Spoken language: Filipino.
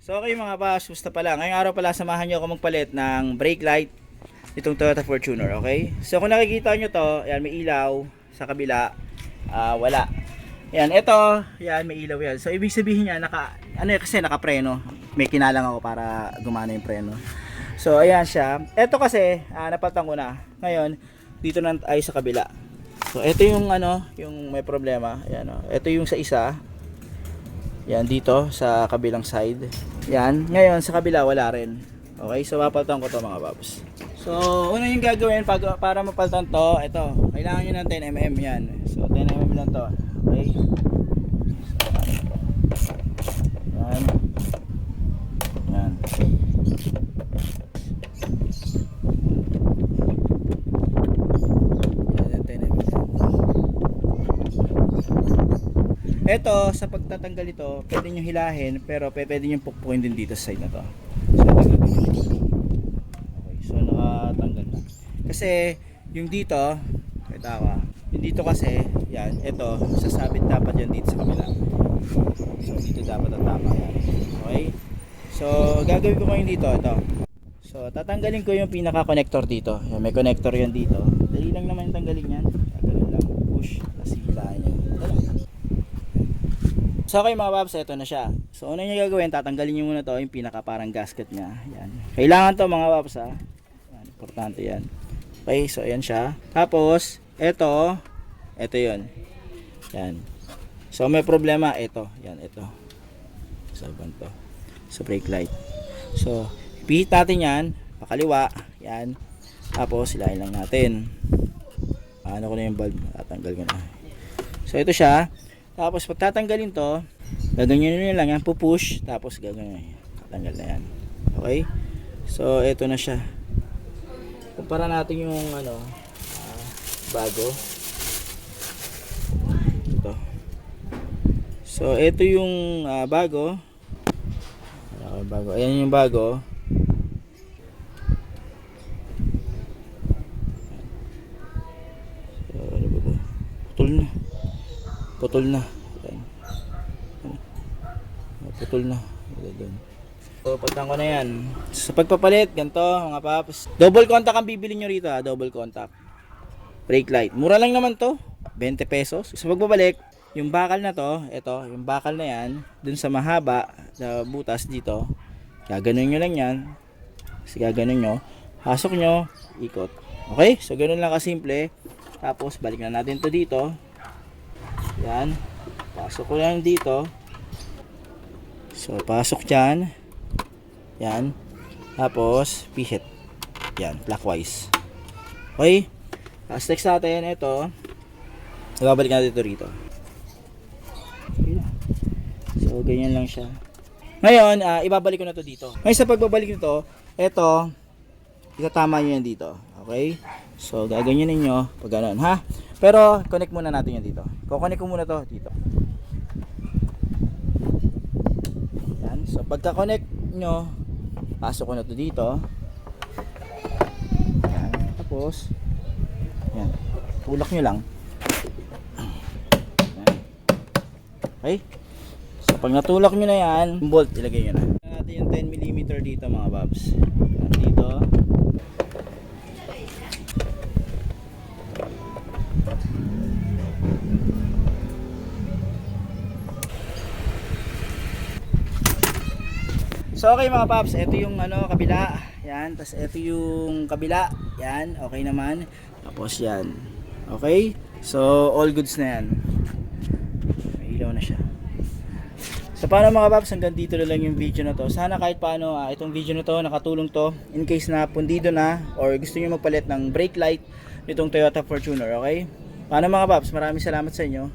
So okay mga boss, gusto pala. Ngayong araw pala samahan niyo ako magpalit ng brake light itong Toyota Fortuner, okay? So kung nakikita niyo to, ayan may ilaw sa kabila, wala. Ayan, ito, ayan may ilaw yan. So ibig sabihin niya kasi nakapreno. May kinalang ako para gumana yung preno. So ayan siya. Ito kasi napalitan ko na. Ngayon, dito na tayo sa kabila. So ito yung yung may problema. Ayan oh. Ito yung sa isa. Yan dito sa kabilang side. Yan, ngayon sa kabila wala rin. Okay, so papalitan ko to mga babs. So, una yung gagawin para mapalitan to, ito, kailangan nyo ng 10mm yan. So, 10mm lang to. Okay. So, yan. Yan. Ito, sa pagtatanggal ito, pwede nyo hilahin, pero pwede nyo pukpukin din dito sa side na to. So, nakatanggal na. Kasi, yung dito, yung dito kasi, yan, ito, sasabit dapat yan dito sa kabila. So, dito dapat ang tama yan. Okay? So, gagawin ko ngayon dito, ito. So, tatanggalin ko yung pinaka-connector dito. Yan, may connector yan dito. Dali lang naman yung tanggalin yan. Tanggalin lang, push, tapos hilahin yan. So okay mga babs, ito na siya. So una nyo gagawin, tatanggalin nyo muna to, yung pinaka parang gasket nya. Yan. Kailangan to mga babs ha. Yan, importante yan. Okay, so ayan siya. Tapos, ito yun. Yan. So may problema, ito. Yan, ito. Saban to. So brake light. So, ipihit natin yan, pakaliwa. Yan. Tapos, hilahin lang natin. Ano ko na yung bulb, tatanggal ko na. So ito siya. Tapos pag tatanggalin to, gaganyan nyo lang yan, pupush, tapos gaganyan, tatanggal na yan. Okay? So, ito na siya. Kumpara natin yung bago. Ito. So, ito yung bago. Ayan yung bago. So, ano ba ito? Putol na. Putol na. So, pagtan ko na yan. Sa pagpapalit, ganito mga paps. Double contact ang bibili nyo rito ha. Double contact. Brake light. Mura lang naman to. 20 pesos. Sa pagbabalik, yung bakal na to, ito, yung bakal na yan, dun sa mahaba, na butas dito, gaganon nyo lang yan. Kasi gaganon nyo. Pasok nyo, ikot. Okay? So, ganun lang kasimple. Tapos, balik na natin to dito. Yan. Pasok ko lang dito. So, pasok dyan. Yan. Tapos, pihit. Yan, clockwise. Okay. Tapos next natin, ito. Ibabalik natin ito rito. Okay na. So, ganyan lang siya. Ngayon, ibabalik ko na to dito. Ngayon, sa pagbabalik nito, ito, itatama nyo yan dito. Okay? So, gaganyan ninyo pag gano'n, ha? Pero, connect muna natin yan dito. Kukonek ko muna to dito. Yan. So, pagka-connect nyo, pasok ko na to dito. Yan. Tapos, yan. Tulak nyo lang. Yan. Okay? So, pag natulak nyo na yan, bolt, ilagay nyo na. Natin yung 10mm dito mga babs. Yan, dito. So okay mga paps, ito yung kabila. Yan, tapos ito yung kabila. Yan, okay naman. Tapos yan. Okay? So all goods na yan. May ilaw na siya. So paano mga paps, hanggang dito na lang yung video na to. Sana kahit paano itong video na to nakatulong to in case na pundido na or gusto niyo magpalit ng brake light nitong Toyota Fortuner, okay? Paano mga paps, maraming salamat sa inyo.